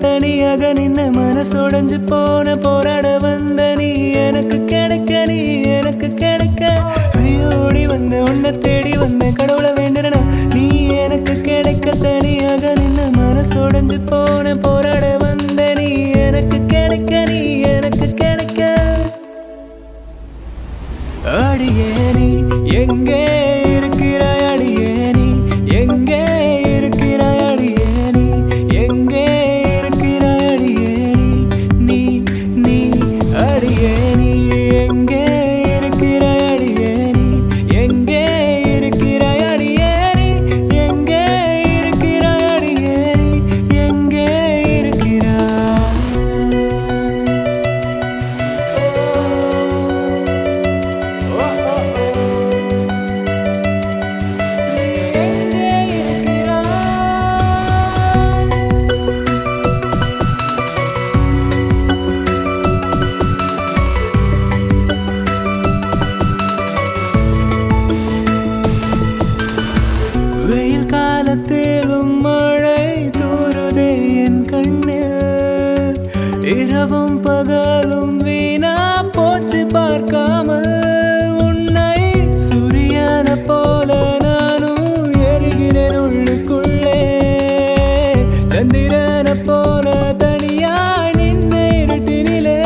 தனியாக நின்ன மனசோடஞ்சு போன போராட வந்த நீ எனக்கு கிடைக்க நீ எனக்கு கிடைக்க ஐயோடி வந்த உன்னை தேடி வந்த கடவுளை வேண்டுறனா நீ எனக்கு கிடைக்க தனியாக நின்ன மனசோடஞ்சு போன போராட வந்த நீ எனக்கு கிடைக்க நீ எனக்கு கிடைக்க அடியே நீ எங்கே இருக்கிறாய் அடியே நீ எங்கே இருக்கிறாய் அடியே நீ எங்கே இருக்கிறாய் அடியே நீ நீ அடியே நீ எங்கே இருக்கிறாய் அடியே நீ எங்கே இருக்கிறாய் அடியே நீ எங்கே இருக்கிறாய் அடியே நீ எங்கே இருக்கிறாய் வெயில் காலத்திலும் மழை தூறுதே என் கண்ணில் இரவும் பகலும் வீணா போச்சு பார்க்காமல் உன்னை சூரியனை போல நானும் எரிகிறேன் உள்ளுக்குள்ளே சந்திரனை போல தனியாய் நின்ன இருட்டினிலே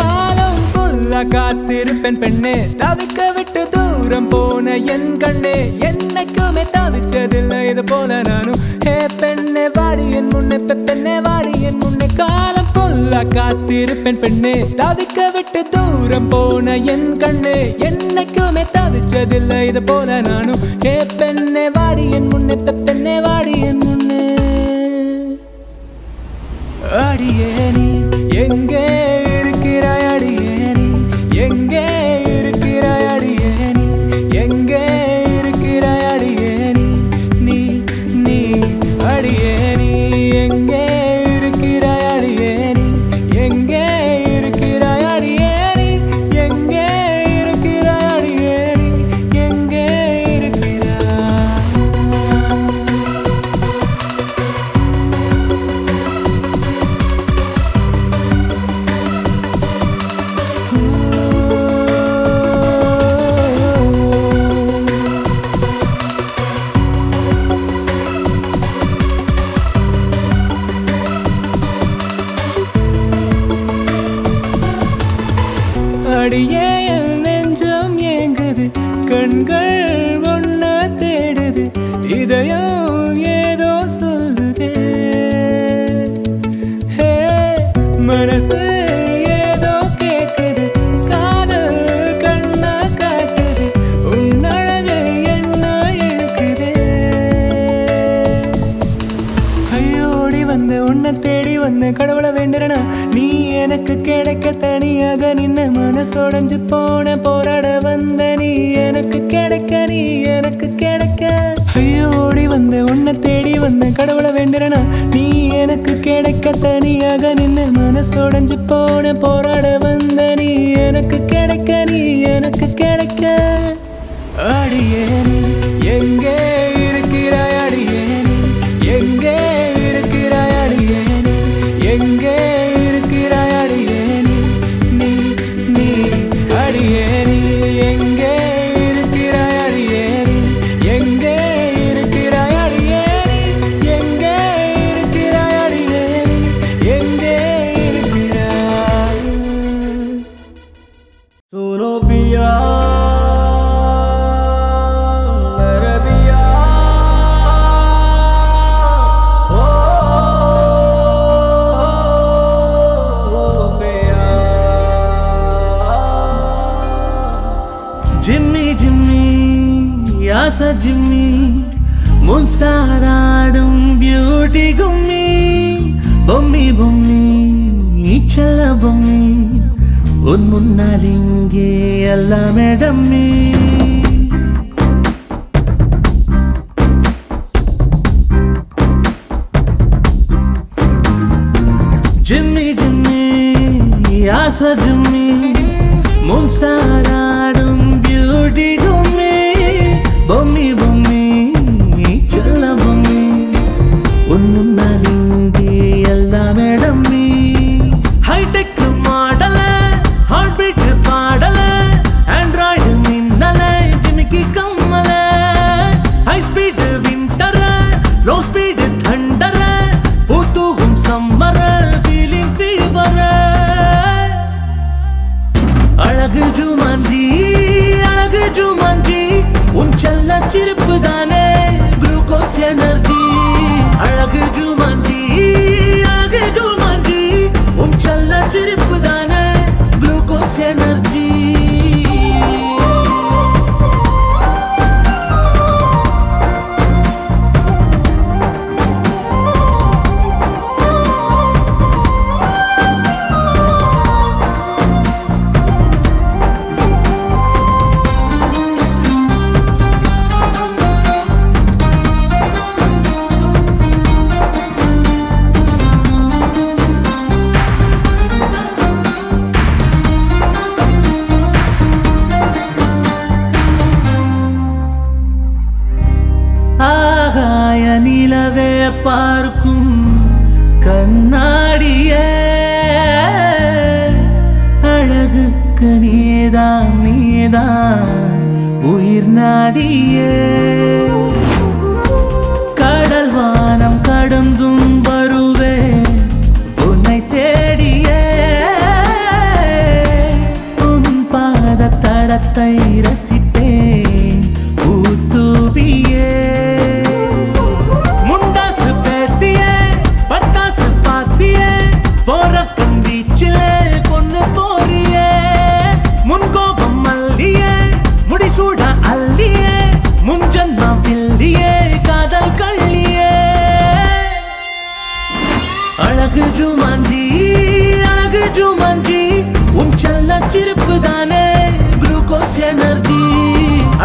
காலம் ஃபுல்லா காத்திருப்பேன் பெண்ணே தவிக்க விட்டு தூரம் போன என் கண்ணே என்னைக்குமே தவிச்சதில்லை இது போல நானும் ஹே பெண்ணே வாடி என் முன்னே பெண்ணே வாடி என் முன்னே காலம் ஃபுல்லா காத்திருப்பேன் பெண்ணே தவிக்க விட்டு தூரம் போன என் கண்ணே என்னைக்குமே தவிச்சதில்லை இது போல நானும் ஹே பெண்ணே வாடி என் முன்னே பெண்ணே வாடி என் முன்னே அடியே நீ எங்கே இருக்கிறாய் அடியே நீ எங்கே இருக்கிறாய் அடியே நீ எங்கே இருக்கிறாய் அடியே நீ நீ அடியே நீ எங்கே இருக்கிறாய் அடியே நீ எங்கே இருக்கிறாய் அடியே நீ எங்கே இருக்கிறாய் அடியே நீ எங்கே இருக்கிறாய் அடியே என் நெஞ்சம் ஏங்குது கண்கள் ஒன்ன தேடுது இதயம் ஏதோ சொல்லுதே ஹே மனசு ஏதோ கேக்குது காதல் கண்ணா காட்டுது உன் அழகு என்ன இழுக்குதே ஐயோடி வந்த உன்னை தேடி வந்த கடவுளை வேண்டுறனா நீ எனக்கு கிடைக்க தனியாக நின்ன மனசோடஞ்சு போன போராட வந்த நீ எனக்கு கிடைக்க நீ எனக்கு கிடைக்க ஐயோடி வந்த உன்னை தேடி வந்த கடவுளை வேண்டுறனா நீ எனக்கு கிடைக்க தனியாக நின்ன மனசோடஞ்சு போன போராட வந்த நீ எனக்கு கிடைக்க நீ எனக்கு கிடைக்க அடியே நீ எங்கே இருக்கிறாய் அடியே நீ எங்கே இருக்கிறாய் அடியே நீ எங்கே இருக்கிறாய் அடியே நீ நீ அடியே நீ எங்கே இருக்கிறாய் அடியே நீ எங்கே இருக்கிறாய் அடியே நீ எங்கே இருக்கிறாய் அடியே நீ எங்கே இருக்கிறாய் सुनो पिया मेरे पिया ओ पिया जिम्मी जिम्मी आशा जिम्मी मुन्स्टार आडुम ब्यूटी गुम्मी बम्मी बम्मी चल बम्मी उन मुन्नालिंगे अल्लाह मैडम्मी जिम्मी जिम्मी आशा जिम्मी मुन्स्टार आडुम ब्यूटी गुम्मी बम्मी बम्मी चल बम्मी उन मुन्नालिंगे अल्लाह சிரிப்பு தானே குளுக்கோஸ் எனர்ஜி அழகு ஜுமான்ஜி அழகு ஜுமான்ஜி உன் செல்ல சிரிப்பு தானே குளுக்கோஸ் எனர்ஜி நிலவே பார்க்கும் கண்ணாடியே அழகுக்கு நீதான் நீதான் உயிர் நாடியே கடல் வானம் கடந்தும் வருவே உன்னை தேடியே உன் பாத தடத்தை ரசிப்பேன் பூத்துவியே கொன்னு போறியே முன்கோபம் மல்லியே முடிசூட அல்லியே முன்ஜன்ம வில்லியே காதல் கள்ளியே அழகு ஜுமான்ஜி உன் செல்ல சிரிப்பு தானே குளுக்கோஸ் எனர்ஜி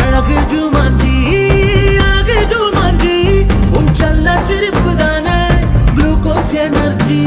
அழகு ஜுமான்ஜி உன் செல்ல சிரிப்பு தானே குளுக்கோஸ் எனர்ஜி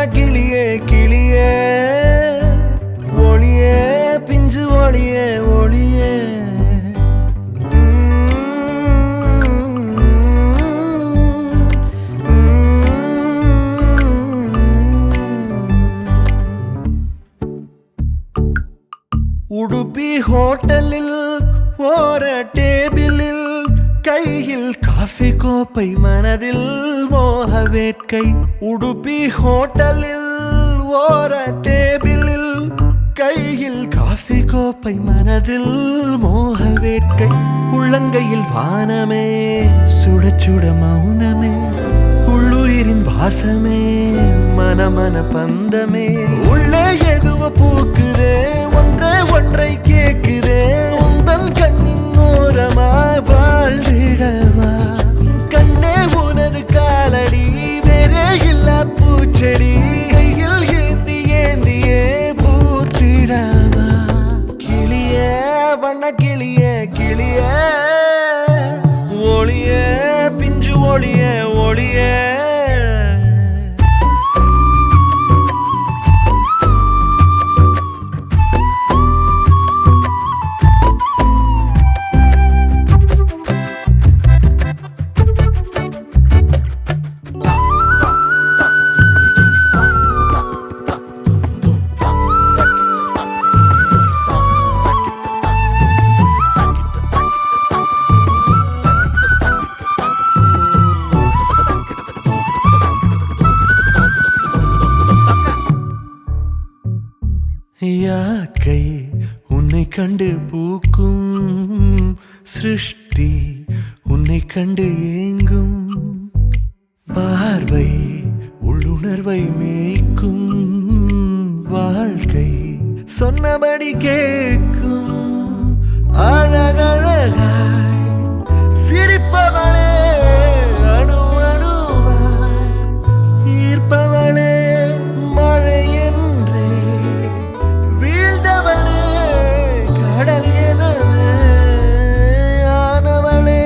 கிளியே கிளியே ஒளியே பிஞ்சு ஒளியே ஒளியே உடுப்பி ஹோட்டலில் ஓர டேபிளில் கையில் காஃபி கோப்பை மனதில் மோக வேட்கை உடுப்பி ஹோட்டலில் ஓர டேபிளில் கையில் காஃபி கோப்பை மனதில் மோக வேட்கை உள்ளங்கையில் வானமே சுட சுட மௌனமே உள்ளுயிரின் வாசமே மனமன பந்தமே உள்ளே எதுவ பூக்குதே ஒன்றை கேக்குதே உந்தன் கண்ணின் ஓரமாய் வாழ்ந்திடவா கண்ணே உனது காலடி வேறே இல்ல பூச்செடி கையில் ஏந்தியே பூத்திடவா கிளியே வண்ண கிளியே கிளியே ஒளியே பிஞ்சு ஒளியே ஒளியே யாக்கை உன்னை கண்டு பூக்கும் சிருஷ்டி உன்னை கண்டு ஏங்கும் பார்வை உள்ளுணர்வை மேய்க்கும் வாழ்க்கை சொன்னபடி கேட்கும் அழகழகாய் சிரிப்பவளே அணு அணுவாய் ஈர்ப்பவளே மழை என்றே வீழ்ந்தவளே கடல் எனவே ஆனவளே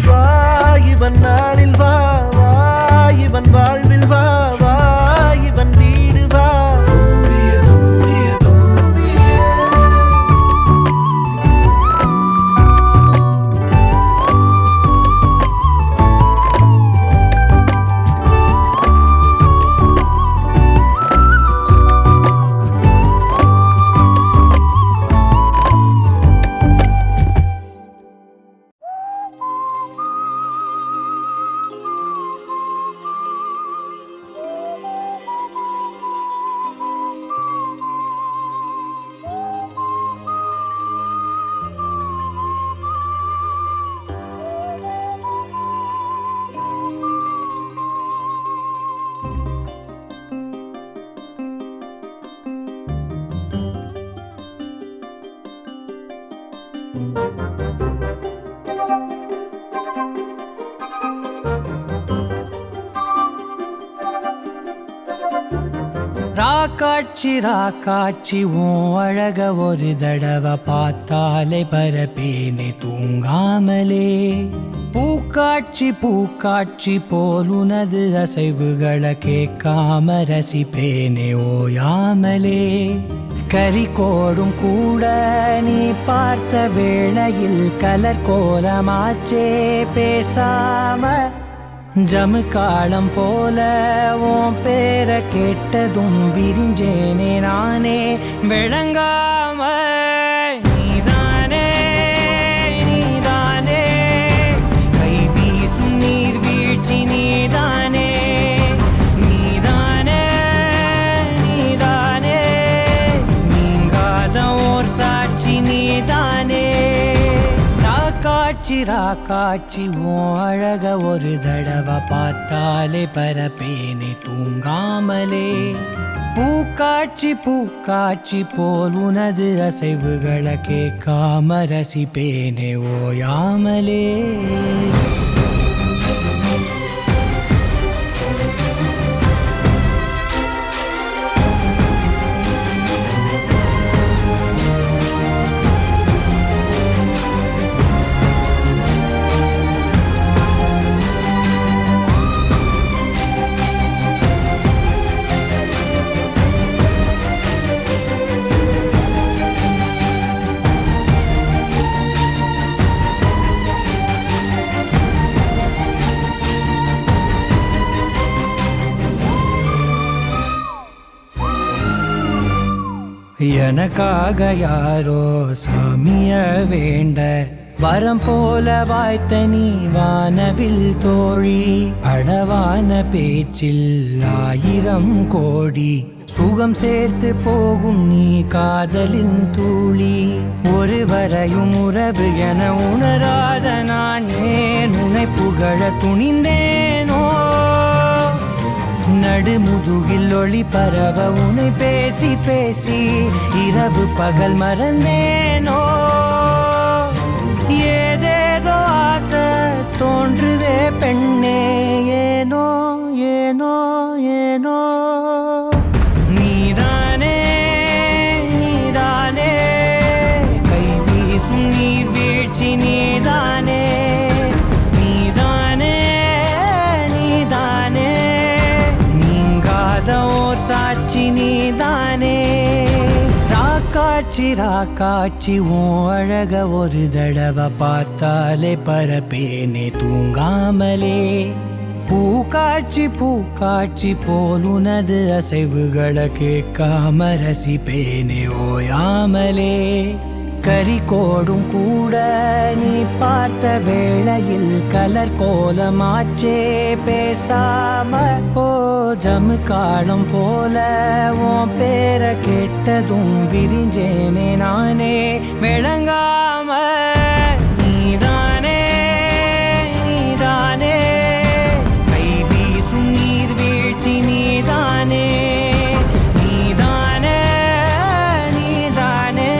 வா இவன் நாளில் வா வா இவன் வாழ்வில் வா வா இவன் வீ காட்சி உன் அழக ஒரு தடவை பார்த்தாலே பரப்பேனே தூங்காமலே பூக்காட்சி போல் உனது அசைவுகளை கேட்காம ரசிப்பேனே ஓயாமலே கரிகோடும் கூட நீ பார்த்த வேளையில் கலர் கோலமாச்சே பேசாம ஜமுக்காலம் போல உன் பேரை கேட்டதும் விரிஞ்சேனே நானே விளங்காம நீதானே நீதானே கை வீசும் நீர் வீழ்ச்சி நீதானே நீதானே நீதானே நீங்காத ஓர் சாட்சி நீதானே காட்சி உன் அழக ஒரு தடவை பார்த்தாலே பரப்பேனே தூங்காமலே பூக்காட்சி போல் உனது அசைவுகளை கேட்காம ரசிப்பேனே ஓயாமலே எனக்காக யாரோ சாமிய வேண்ட வரம் போல வாய்த்த நீ வானவில் தோழி அழவான பேச்சில் 1000 கோடி சுகம் சேர்த்து போகும் நீ காதலின் தூளி ஒருவரையும் உறவு என உணராத நான் ஏன் உன்னை புகழ துணிந்தேனோ நடுமுதுகில் ஒளி பரவ உன்னை பேசி பேசி இரவு பகல் மறந்தேனோ ஏதேதோ ஆசை தோன்றுதே பெண்ணே ஏனோ ஏனோ ஏனோ நீதானே நீதானே கை வீசும் நீர் வீழ்ச்சி நீதானே நீதானே நீதானே நீங்காத ஓர் சாட்சி நீதானே ராக்காட்சி உன் அழக ஒரு தடவை பார்த்தாலே பரப்பேனே தூங்காமலே பூக்காட்சி போல் உனது அசைவுகளை கேட்காம ரசிப்பேனே ஓயாமலே கரிகோடும் கூட நீ பார்த்த வேளையில் கலர் கோலமாச்சே பேசாம ஓ ஜமுக்காலம் போல உன் பேரை கேட்டதும் விரிஞ்சேனே நானே விளங்காம நீதானே நீதானே கை வீசும் நீர் வீழ்ச்சி நீதானே நீதானே நீதானே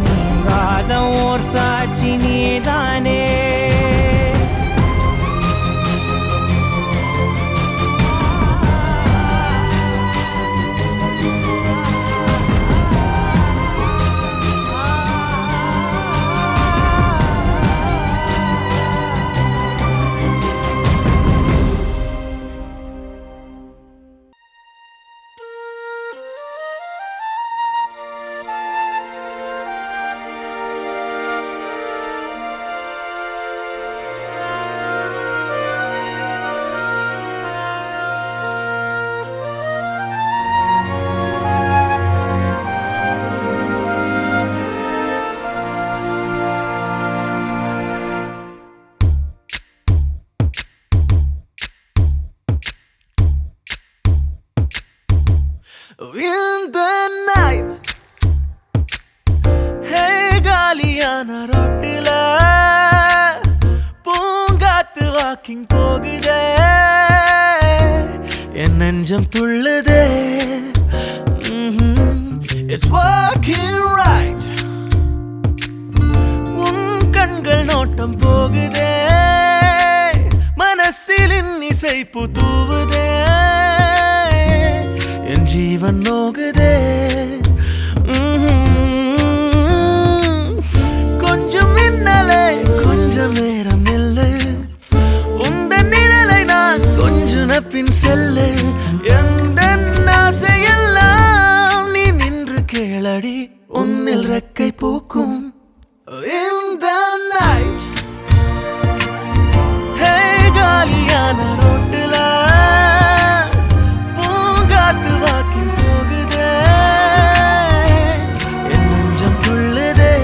நீங்காத ஓர் சாட்சி நீதானே In the night, hey காலியான ரோட்டில பூங்காத்து வாக்கிங் போகுதே என் நெஞ்சம் துள்ளுதே It's walking right உன் கண்கள் நோட்டம் போகுதே மனசில் இசை புதுவுதே என் ஜீவன் நோகுதே. கொஞ்சம் மின்னலே கொஞ்சம் நேரம் நில்லு, உந்த நிழலை நான் கொஞ்ச பின் செல்லு. எந்த ஆசையெல்லாம் நீ நின்று கேளடி, உன்னில் ரெக்கை பூக்கும். In the night, hey காலியான ரோட்டுல பூங்காத்து வாக்கிங் போகுதே, என் நெஞ்சம் துள்ளுதே.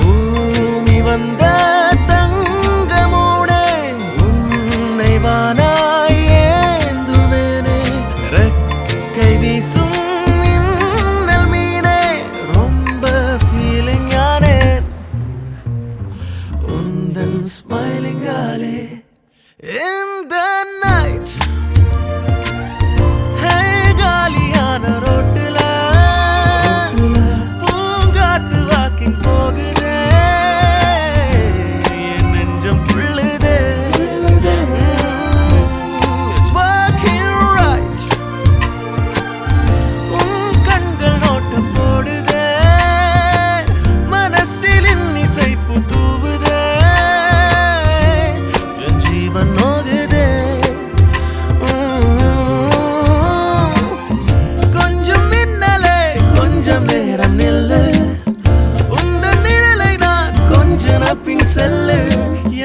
பூமி வந்த தங்கமோடே உன்னை வானாய் ஏந்துவேனே, ரெக்கை வீசும் மின்னல் மீனே, ரொம்ப ஃபீலிங் ஆனேன் உந்தன் ஸ்மைலிங்காலே. In the night, hey காலியான ரோட்டுல போகுதே, என் நெஞ்சம் துள்ளுதே. It's working right, உன் கண்கள் நோட்டம் போடுதே, மனசில் இசைப்பு தூவுதே, என் ஜீவன் நோகுதே. கொஞ்சம் மின்னலே கொஞ்சம் நேரம் நில்லு, பின் செல்லு.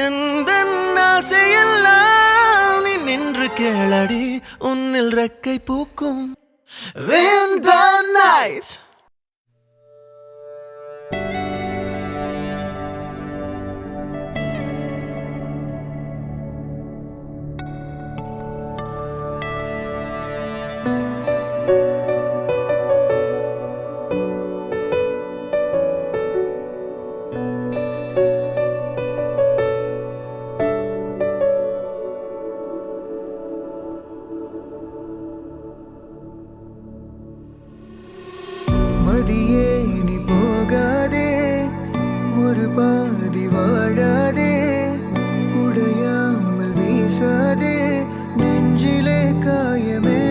எந்த ஆசையெல்லாம் நீ நின்று கேளடி, உன்னில் ரெக்கை பூக்கும். In the night, மதியே நீ போகாதே, ஒரு பாதி வாழாதே, உடையாமல் வீசாதே, நெஞ்சிலே காயமே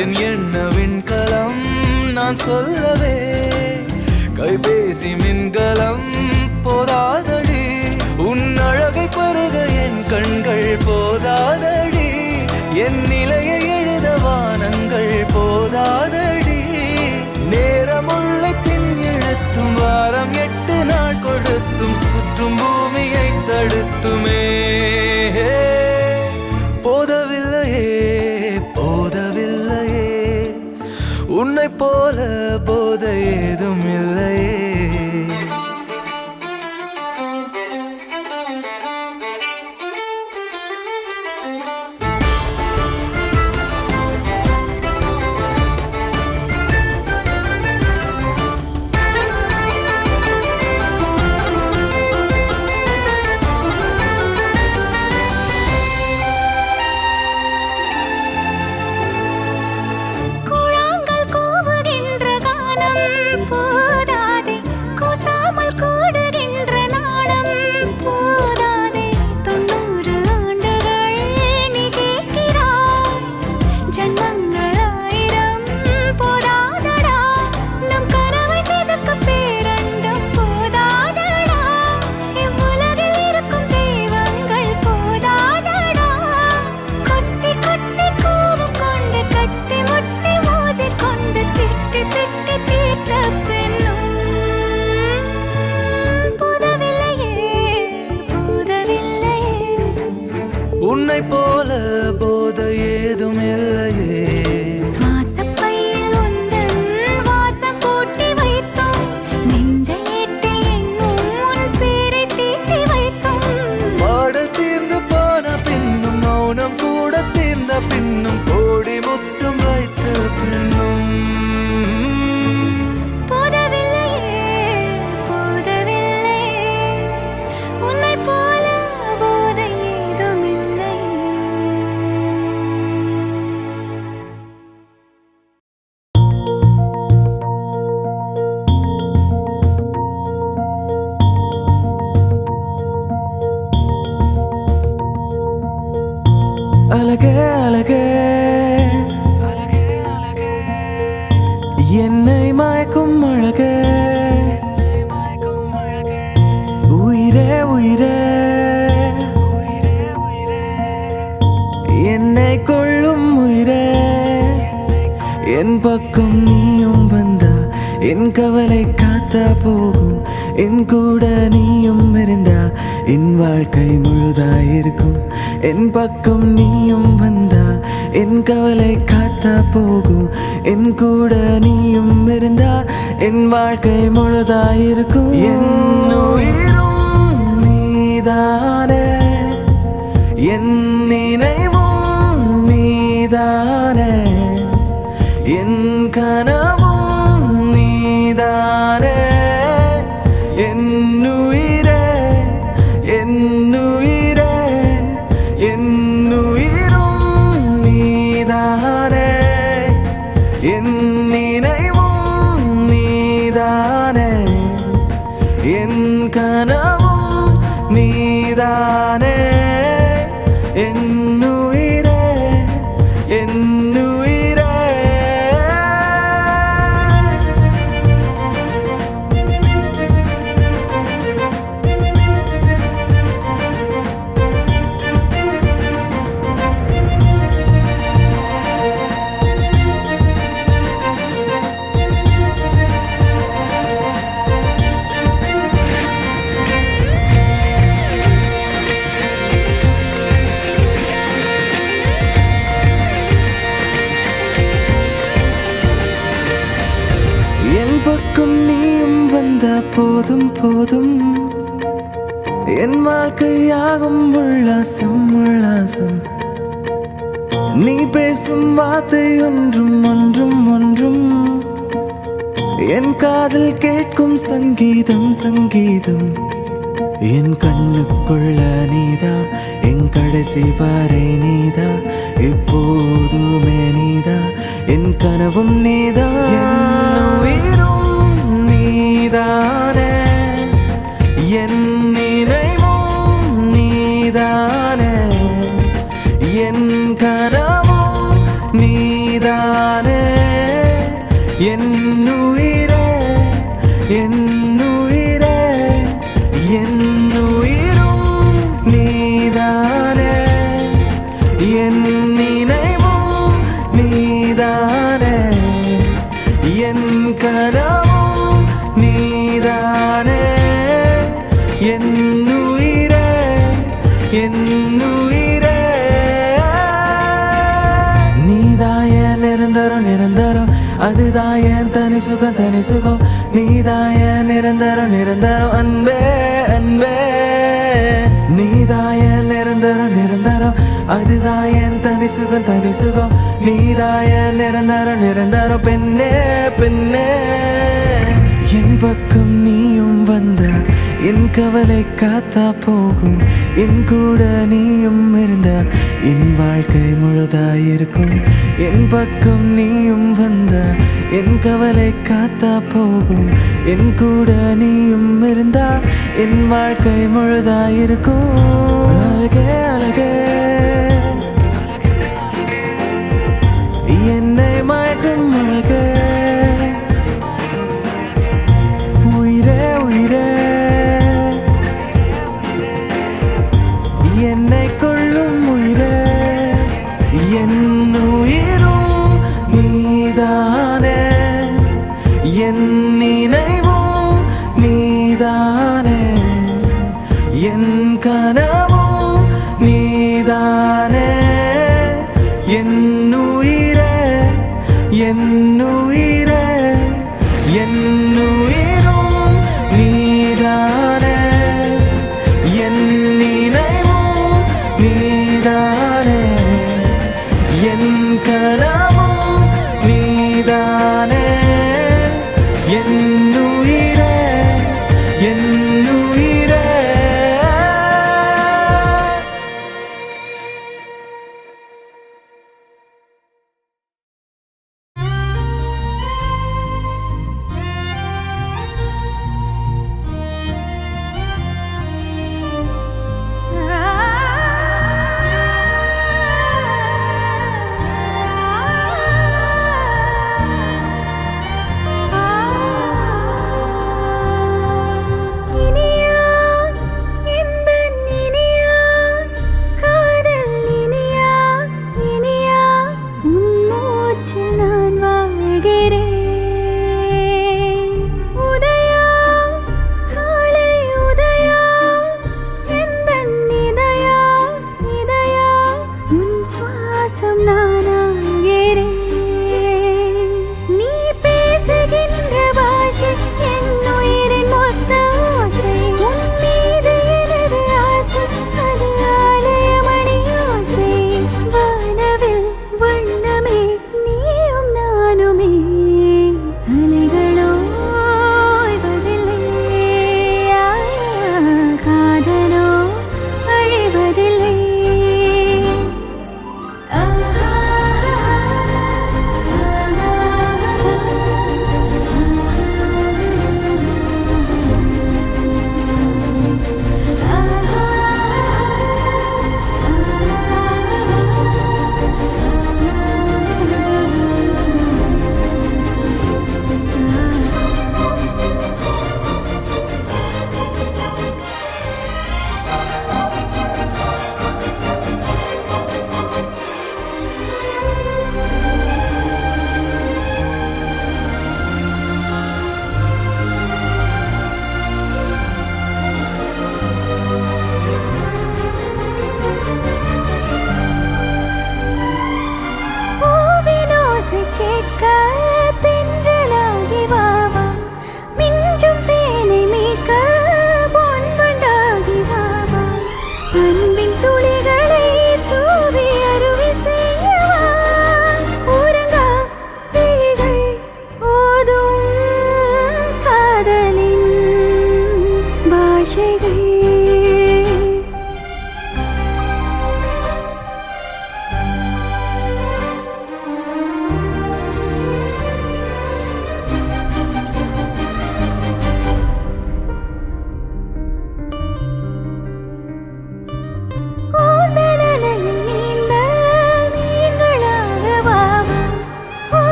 என் எண்ணவின் களம் நான் சொல்லவே கைபேசி மின்கலம் போதாதடி உன் அழகை பருக என் கண்கள் போதாதடி என் நிலையை எழுத வானங்கள் போதாதடி நேரமுள்ள பின் எழுத்தும் வாரம் 8 நாள் கொடுத்தும் சுற்றும் பூமியை தடுத்துமே போதவில்லையே போதவில்லையே உன்னை போல போதை ஏதும் இல்லையே உன்னை போல போதை ஏதும் இல்லையே சுவாசப்பையில் உந்தன் வாசம் போட்டி வைத்தோம் நெஞ்சையேட்டில் எங்கும் உன் பேரை தீட்டி வைத்தோம் பாடல் தீர்ந்து போன பின்னும் மௌனம் கூட தீர்ந்த பின்னும் கோடி முத்தம் வைத்த பின்னும் போதவில்லையே போதவில்லையே உன்னை போல போதை ஏதும் இல்லை அழகே அழகே அழகே அழகே என்னை மயக்கும் அழகே உயிரே உயிரே உயிரே உயிரே என்னை கொள்ளும் உயிரே என் பக்கம் நீயும் வந்தா என் கவலை காத்தா போகும் என் கூட நீயும் இருந்தா என் வாழ்க்கை முழுதாயிருக்கும் என் பக்கம் நீயும் வந்தா என் கவலை காத்தா போகும் என் கூட நீயும் இருந்தா என் வாழ்க்கை முழுதாயிருக்கும் என் உயிரும் நீதானே என் நினைவும் நீதானே என் கனவும் நீதானே என் உயிரே என் உயிரே என் உயிரும் நீதானே என் நினைவும் நீதானே என் கனவும் நீதானே என் உயிரே என் உயிரே என் பக்கம் நீயும் வந்தா போதும் போதும் என் வாழ்க்கையாகும் உல்லாசம் உல்லாசம் நீ பேசும் வார்த்தை ஒன்றும் ஒன்றும் ஒன்றும் என் காதில் கேட்கும் சங்கீதம் சங்கீதம் என் கண்ணுக்குள்ள நீதா என் கடைசி வரை நீதா எப்போதுமே நீதா என் கனவும் நீதா என் உயிரும் நீதானே என் நினைவும் நீதானே என் கனவும் நீதானே கனவும் நீதானே என்னுயிரே என்னுயிரே நீதாய நிரந்தரம் நிரந்தரம் அதுதான் என் தனி சுகம் நீதாய நிரந்தரம் நிரந்தரம் அன்பே அன்பே நீதாய நிரந்தரம் நிரந்தரம் அதுதான் என் தனி சுகம் நீதாய நிரந்தரம் நிரந்தரம் பெண்ணே பெண்ணே என் பக்கம் நீயும் வந்த என் கவலை காத்தா போகும் என் கூட நீயும் இருந்த என் வாழ்க்கை முழுதாயிருக்கும் என் பக்கம் நீயும் வந்த என் கவலை காத்தா போகும் என் கூட நீயும் இருந்தா என் வாழ்க்கை முழுதாயிருக்கும் அழகே அழகே என்னை மயக்கும் அழகே உயிரே உயிரே என்னை கொள்ளும் உயிரே என் உயிரும் நீதானே என் நினைவும் நீதானே என் கனவும் நீதானே என் உயிரே என் உயிரே என் உயிரும் நீதானே என் நினைவும் நீதானே என் கனவும் நீதானே என் உயிரே என் உயிரே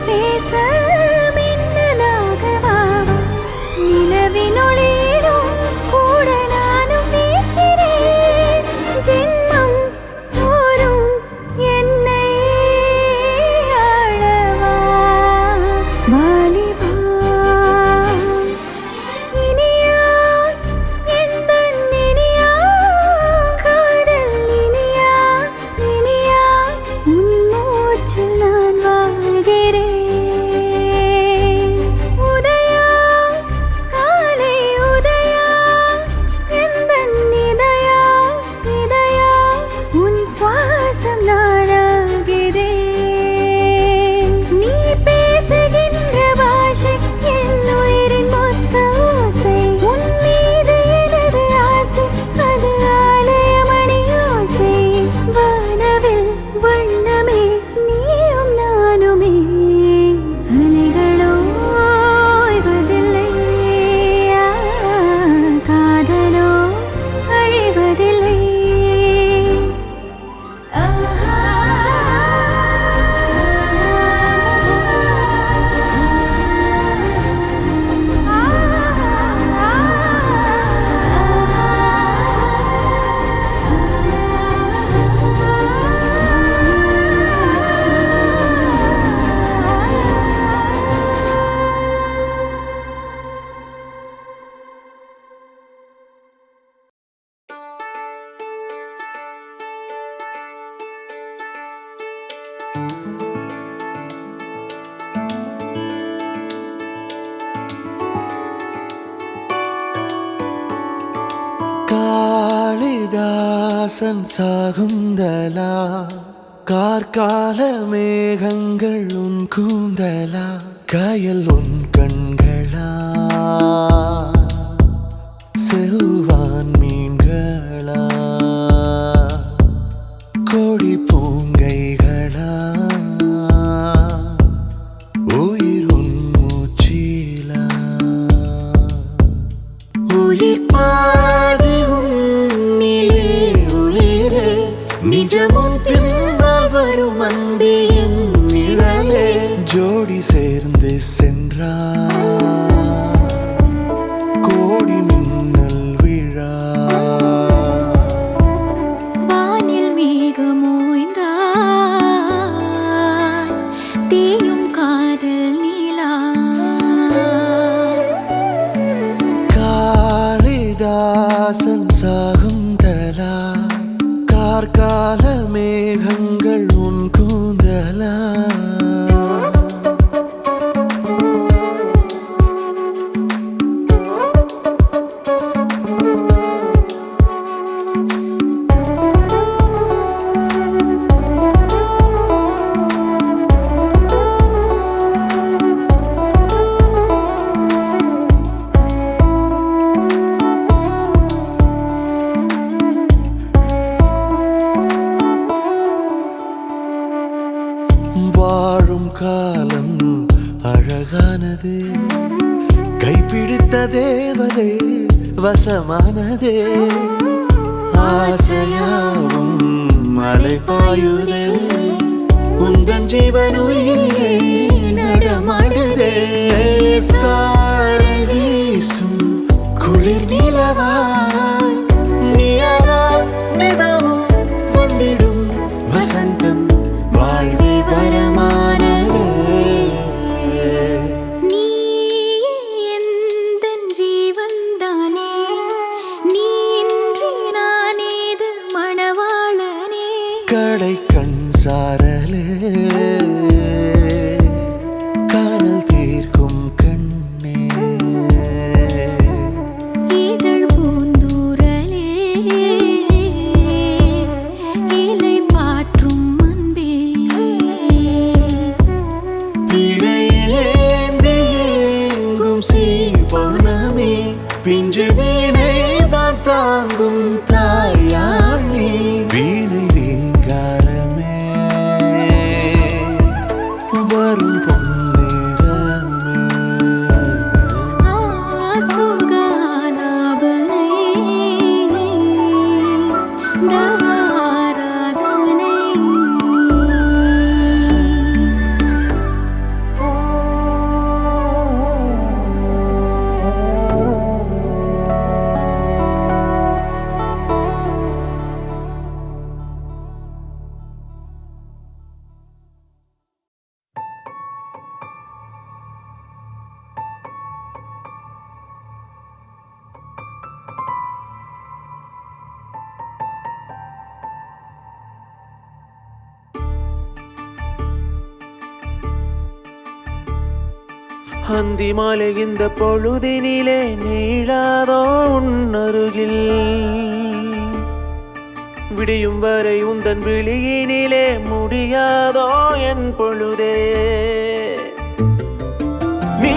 பேச மின்னலாக வாவா நிலவினொளிரும் காளிதாசன் சாகுந்தலா கார்கால மேகங்கள் உன் கூந்தலா கயல் உன் கண்களா செவ்வான் மீன்களா கோழி பூங்கைகளா உயிர் உன் மூச்சிலா உயிர் பாதி உன்னிலே உயிரே நிஜமும் பின்னால் வரும் அன்பே என் நிழலே ஜோடி சேர்ந்து சென்றார் கோடி மின்னல் விழா வானில் மேகமோய்ந்தாய் தேயும் காதல் நீலா காளிதாசன் சாகுந்தலா கார்கால மேகங்கள் உன் கூந்தலா வாழும் காலம் அழகானது கைப்பிடித்த தேவதை வசமானதே ஆசையாவும் மலை பாயுதே உந்தன் ஜீவனுயிரே நடமாடுதே சாரல் வீசும் குளிர் நிலவாய் நீயானால் நிதமும் வந்திடும் வசந்தம் வாழ்வே வரமானதே நீ எந்தன் ஜீவன்தானே நீ இன்றி நானேது மணவாளனே கடை கண் சாரலே காதல் தீர்க்கும் கண்ணே இதழ் பூந்தூரலே இலை பாற்றும் அன்பே பிறையேந்தி ஏங்கும் பௌர்ணமி பிஞ்சு வீணை தான் தாங்கும் தாயாணி வீணை ரீங்காரமே வரும் பொன்னேரமே சுகாலாபனை தவாராதனை அந்தி மாலை இந்த பொழுதினிலே நீளாதோ உன்னருகில் விடியும் வரை உந்தன் விழியினிலே முடியாதோ என் பொழுதே நீ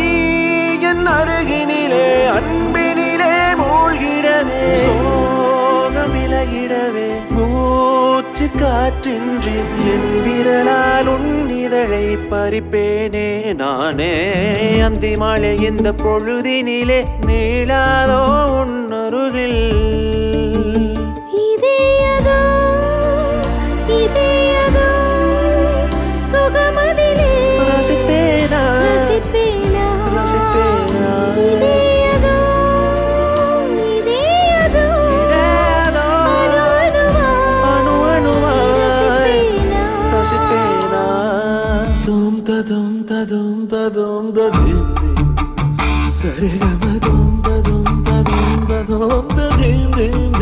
என் அருகினிலே அன்பினிலே மூழ்கிடவே சோகம் விலகிடவே மூச்சு காற்றின்றி என் விரலால் உன் இதழை பறிப்பேனே நானே அந்தி மாலை இந்த பொழுதினிலே நீளாதோ உன்னருகில் இதேயதோ இதேயதோ சுகமதிலே ரசிப்பேனா ரசிப்பேனா ரசிப்பேனா இதேயதோ இதேயதோ இதேயதோ அணு அணுவாய் ரசிப்பேனா ரசிப்பேனா தும் ததும் ததும் ததும் ததும் சரிகம தும் ததும் ததும் ததும் ததும் ததும்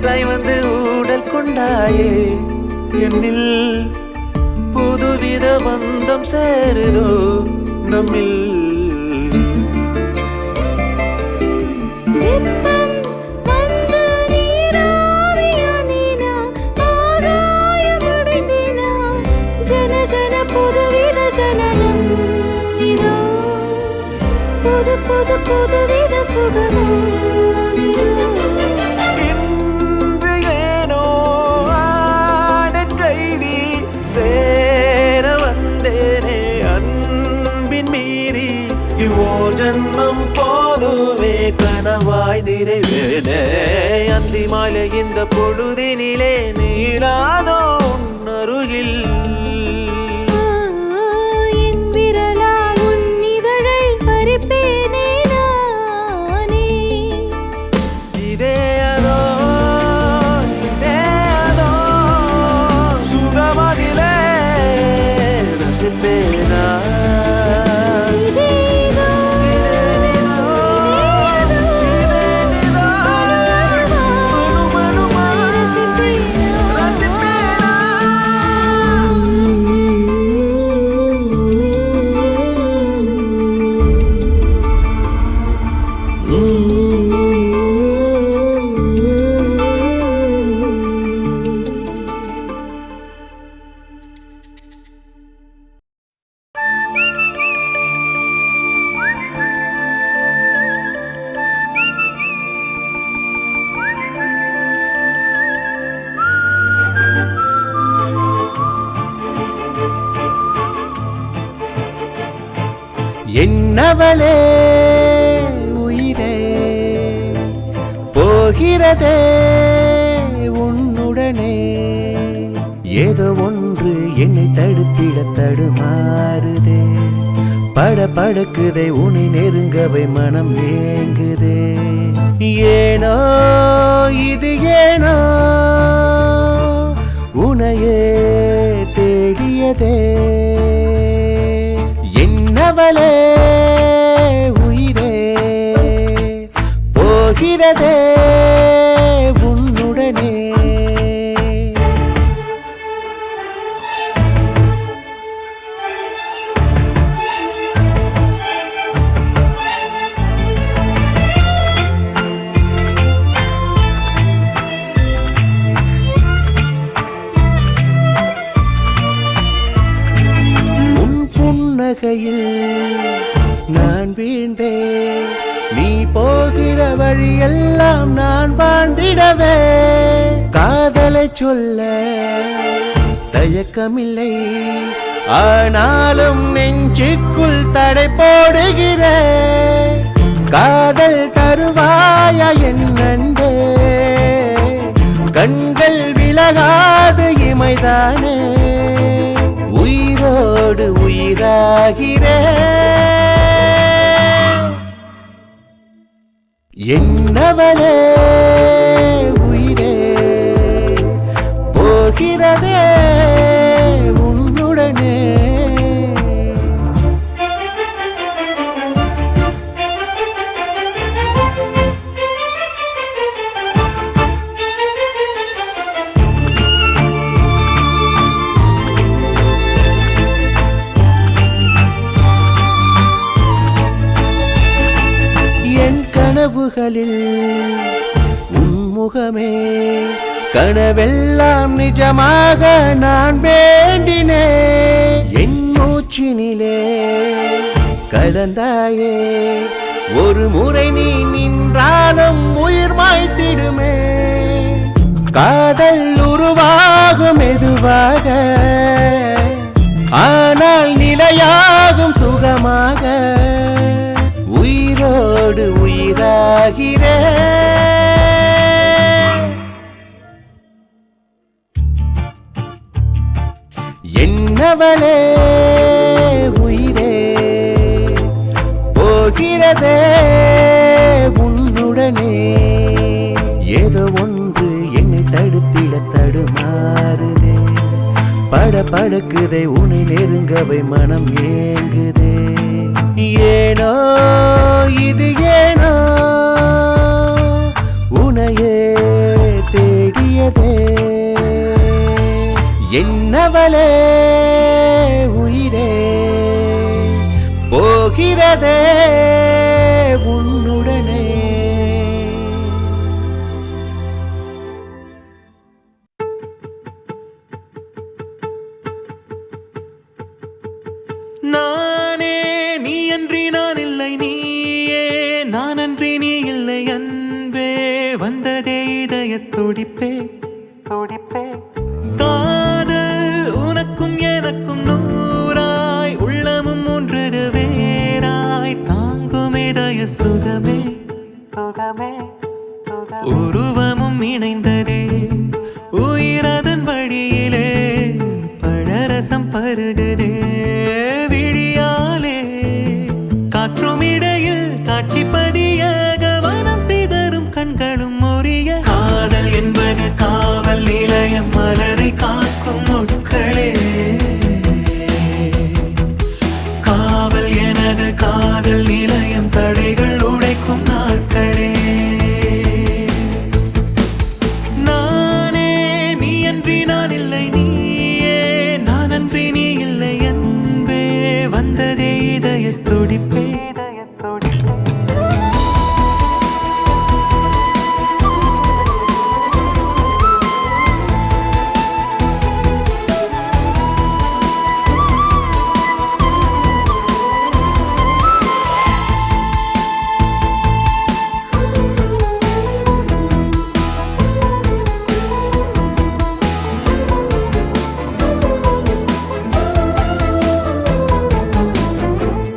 காற்றாய் வந்து ஊடல் கொண்டாயே என்னில் புதுவித பந்தம் சேருதோ நம்மில் வெப்பம் வந்து நீராவியானினா ஆகாயமடைந்தினா ஜன ஜன புதுவித ஜனனம் இதோ புது புது புதுவித சுகமும் இன்று ஏனோ ஆனன் கைதி சேர வந்தேனே அன்பின் மீறி ஓர் ஜன்மம் போதுமே கனவாய் நிறைவேனே அந்தி மாலை இந்த பொழுதினிலே நீளாதோ உன்னருகில் என் விரலால் உன் இதழை பறிப்பேனே நானே இதே அதோ சுகமதிலே ரசிப்பேனா என்னவளே உயிரே போகிறதே உன்னுடனே ஏதோ ஒன்று என்னை தடுத்திட தடுமாறுதே படபடக்குதே உன்னை நெருங்கவை மனம் ஏங்குதே ஏனோ இது ஏனோ உனையே தேடியதே என்னவளே உயிரே போகிறதே உன்னுடனே புன்னகையில் நான் வீழ்ந்தேன் நீ போகிற வழியெல்லாம் நான் வாழ்ந்திடவே காதலை சொல்ல தயக்கமில்லை ஆனாலும் நெஞ்சுக்குள் தடை போடுகிறேன் காதல் தருவாயா என் நண்பே கண்கள் விலகாது இமைதானே உயிரோடு உயிராகிறே என்னவளே உயிரே போகிறதே உன்னுடனே கனவுகளில் உன்முகமே கனவெல்லாம் நிஜமாக நான் வேண்டினே என் மூச்சினிலே கலந்தாயே ஒரு முறை நீ நின்றாலும் உயிர் மாய்த்திடுமே காதல் உருவாகும் மெதுவாக ஆனால் நிலையாகும் சுகமாக உயிரோடு உயிராகிறே என்னவளே உயிரே போகிறதே உன்னுடனே ஏதோ ஒன்று என்னை தடுத்திட தடுமாறுதே படபடக்குதே உன்னை நெருங்கவை மனம் ஏங்குதே ஏனோ இது ஏனோ உனையே மாறியதே என்னவளே உயிரே போகிறதே உன்னுடனே. நானே நீ அன்றி நான் இல்லை, நீயே நான் அன்றி நீ இல்லை. அன்பே வந்ததே இதய துடிப்பே துடிப்பே. காதல் உனக்கும் எனக்கும் நூறாய், உள்ளமும் ஒன்றுது வேறாய். தாங்கும் இதய சுகமே சுகமே. உருவமும் இணைந்ததே உயிரதன் வழியிலே, பழரசம் பருகுதே விழியாலே. காற்றும் இடையில் காட்சி பதிய, கவனம் சிதறும் கண்களும் முறிய. காதல் என்பது காவல் நிலையம், மலரை காக்கும் முட்களே. காவல் எனது காதல் நிலையம், தடைகள் உடைக்கும் நாட்களே. நானே நீ அன்றி நான் இல்லை, நீயே நான் அன்றி நீ இல்லை. அன்பே வந்ததே இதய துடிப்பே இதய துடிப்பே.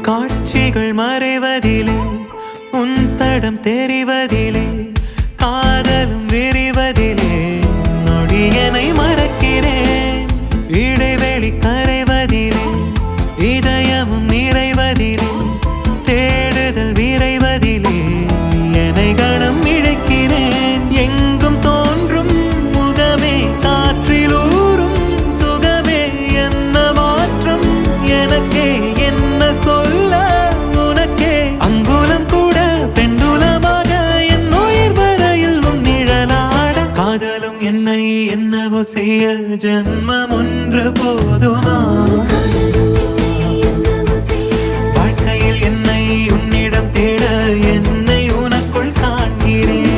காட்சிகள் மறைவதிலே, உன் தடம் தெரிவதிலே, காதலும் விரிவதிலே. நொடியனை மறக்கிறேன், இடைவெளி கரைவதிலே, இதயமும் நிறைவதிலே, தேடுதல் விரைவதிலே. என்னை கணம் இழைக்கிறேன், எங்கும் தோன்றும் முகமே, காற்றில் ஊறும் சுகமே. என்ன மாற்றம் எனக்கே, என்ன சொல்ல உனக்கே. அங்குலம் கூட பெண்டுலமாக என் உயிர் வரையில் உன் நிழலாட. காதலும் என்னை என்னவோ செய்ய, ஜென்மம் ஒன்று போதுமா? வாழ்க்கையில் என்னை உன்னிடம் தேட, என்னை உனக்குள் காண்கிறேன்.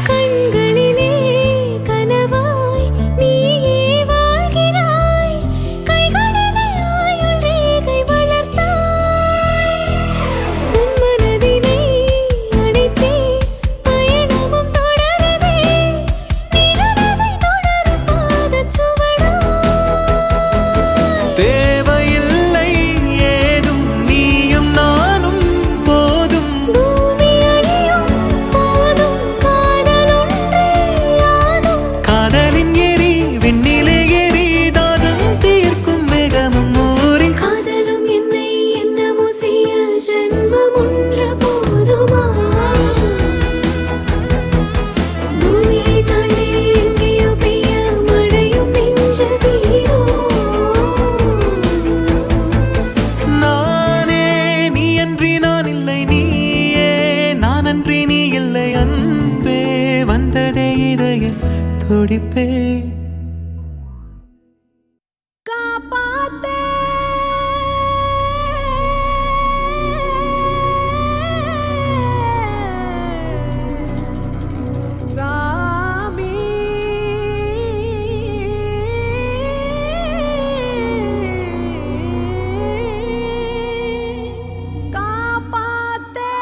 கண்களிலே கனவாய் நீயே வாழ்கிறாய், கைகளிலே ஆயுள் ரேகை வளர்த்தாய். உன் மனதினை அணைத்தே பயணமும் தொடருதே, நிழலதை தொடரும் பாதச்சுவடாய். தேவையில்லை ஏதும், நீயும் நானும் போதும். பூமி அழியும் போதும் காதல் ஒன்றே யாதும். காதலின் எரி விண்ணிலே எரி, தாகம் தீர்க்கும் மேகமும் ஊறி. காதலும் என்னை என்னமோ செய்ய, ஜென்மம் ஒன்று போதுமா? பூமியை தாண்டி எங்கேயோ பெய்ய, மழையும் நெஞ்சில் தீரும். நானே நீ அன்றி நான் இல்லை, நீயே நான் அன்றி நீ இல்லை. அன்பே வந்ததே இதய துடிப்பே. காப்பாத்தே சாமி, காப்பாத்தே.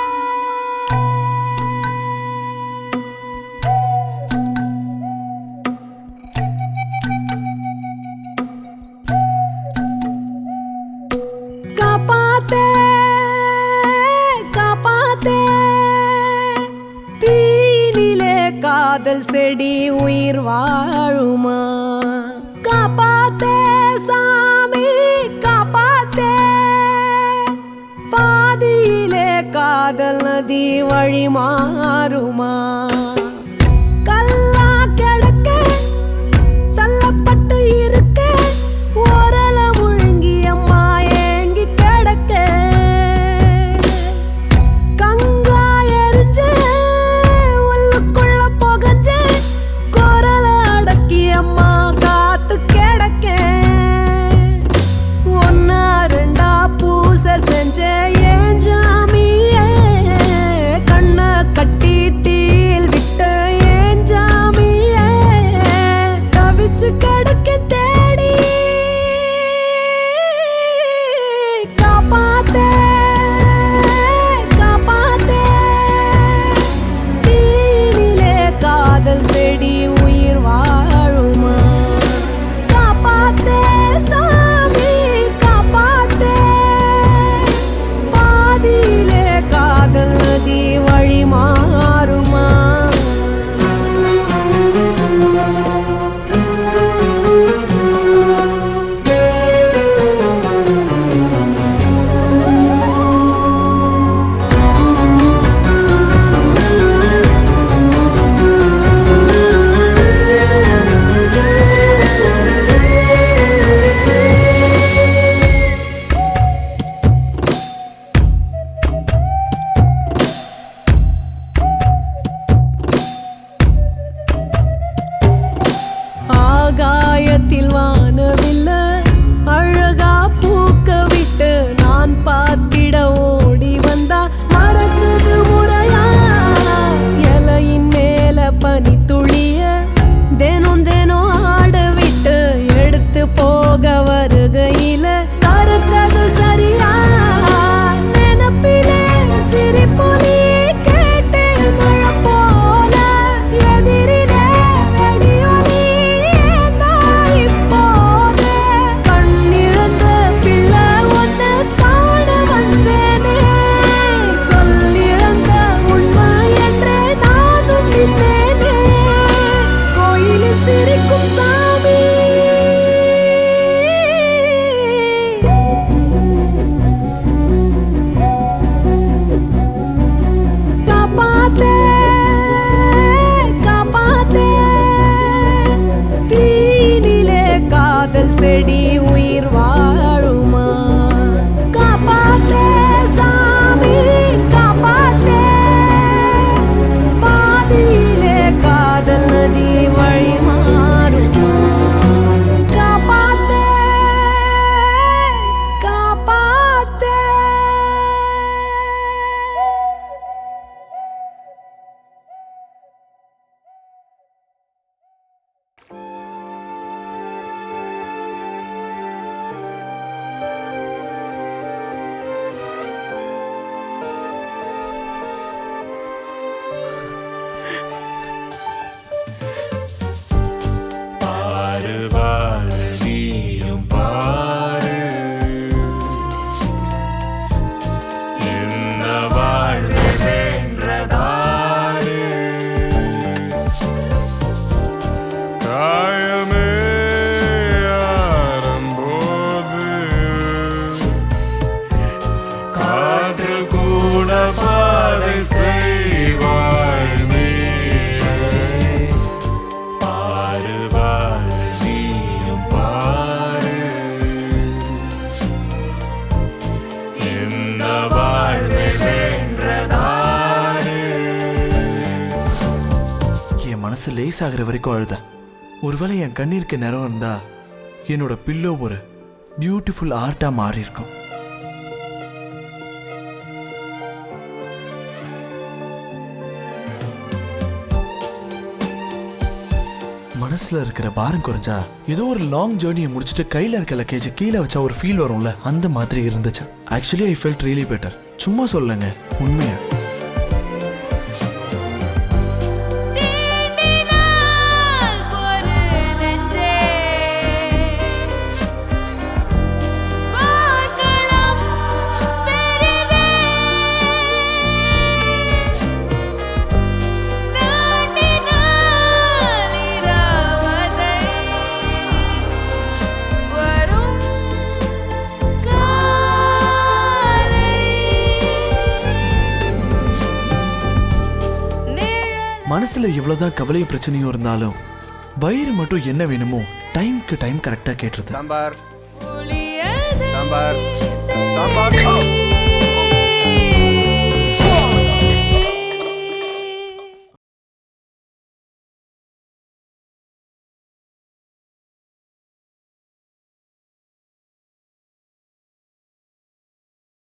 காதல் செடி உயிர் வாழுமா? காப்பாத்தே சாமி காப்பாத்தே, பாதியிலே காதல் நதி வழி மாறுமா? கல்லா கிடக்க சல்லப்பட்டு இருக்க, ஓரல முழுங்கி அம்மா ஏங்கி கிடக்க, கங்கா எரிஞ்ச உள்ளுக்குள்ள புகஞ்ச, குரல அடக்கி அம்மா காத்து கிடக்க, ஒன்னா ரெண்டா பூச செஞ்ச ஏன் ஜாமியே, கண்ண கட்டி தீல் விட்ட ஏன் ஜாமியே, தவிச்சு கிடக்க தேடி காப்பாத்தே காப்பாத்தே, தீயினிலே காதல் செடி உயிர் வாழுமா? காப்பாத்தே சாமி காப்பாத்தே, பாதியிலே காதல் நதி வழி மாறுமா? ஆகாயத்தில் வானவில்ல அழகா பூக்க விட்டு, நான் பார்த்திட ஓடி வந்தா மறைச்சது முறையா? இலையின் மேல பனி துளிய தினம் தினம் ஆட விட்டு, எடுத்து போக வருகையில கரைச்சது சரியா? நினப்பிலே சிரிப்பொலி கேட்டேன் மழை போல, எதிரிலே வெடியொலி ஏந்தா இப்போது? கண்ணிழந்த பிள்ளை ஒன்னு காண வந்தேனே, சொல்லிழந்த உண்மை என்றே நானும் நின்றேனே, கோயிலில் சிரிக்கும் சாமி காப்பாத்தே காப்பாத்தே, தீயினிலே காதல் செடி உயிர் வாழுமா? காப்பாத்தே சாமி காப்பாத்தே, பாதியிலே காதல் நதி வழி மாறுமா? காப்பாத்தே காப்பாத்தே. பாரு பாரு நீயும் பாரு, இந்த வாழ்வு வென்றதாரு, காயமே ஆறும்போது காற்று கூட பாதை செய்வாய் நீயே. பாரு பாரு நீயும் பாரு, இந்த வாழ்வை வென்றதாரு. என் மனசு லேஸ் ஆகிற வரைக்கும் அழுத. ஒருவேளை என் கண்ணீருக்கு நேரம் இருந்தா என்னோட பில்லோ ஒரு பியூட்டிஃபுல் ஆர்ட்டா மாறி இருக்கும். மனசுல இருக்கிற பாரம் குறைஞ்சா ஏதோ ஒரு லாங் ஜேர்னியை முடிச்சுட்டு கையில இருக்க லக்கேஜ் கீழே வச்சா ஒரு ஃபீல் வரும்ல, அந்த மாதிரி இருந்துச்சு. Actually I felt really better. சும்மா சொல்லுங்க, உண்மையா. காண மனசுல எவ்வளவுதான் கவலையும் பிரச்சனையும் இருந்தாலும் வயிறு மட்டும் என்ன வேணுமோ டைம்க்கு டைம் கரெக்டா கேட்டுருது. சாம்பார் ஒளியதே சாம்பார் சாம்பார்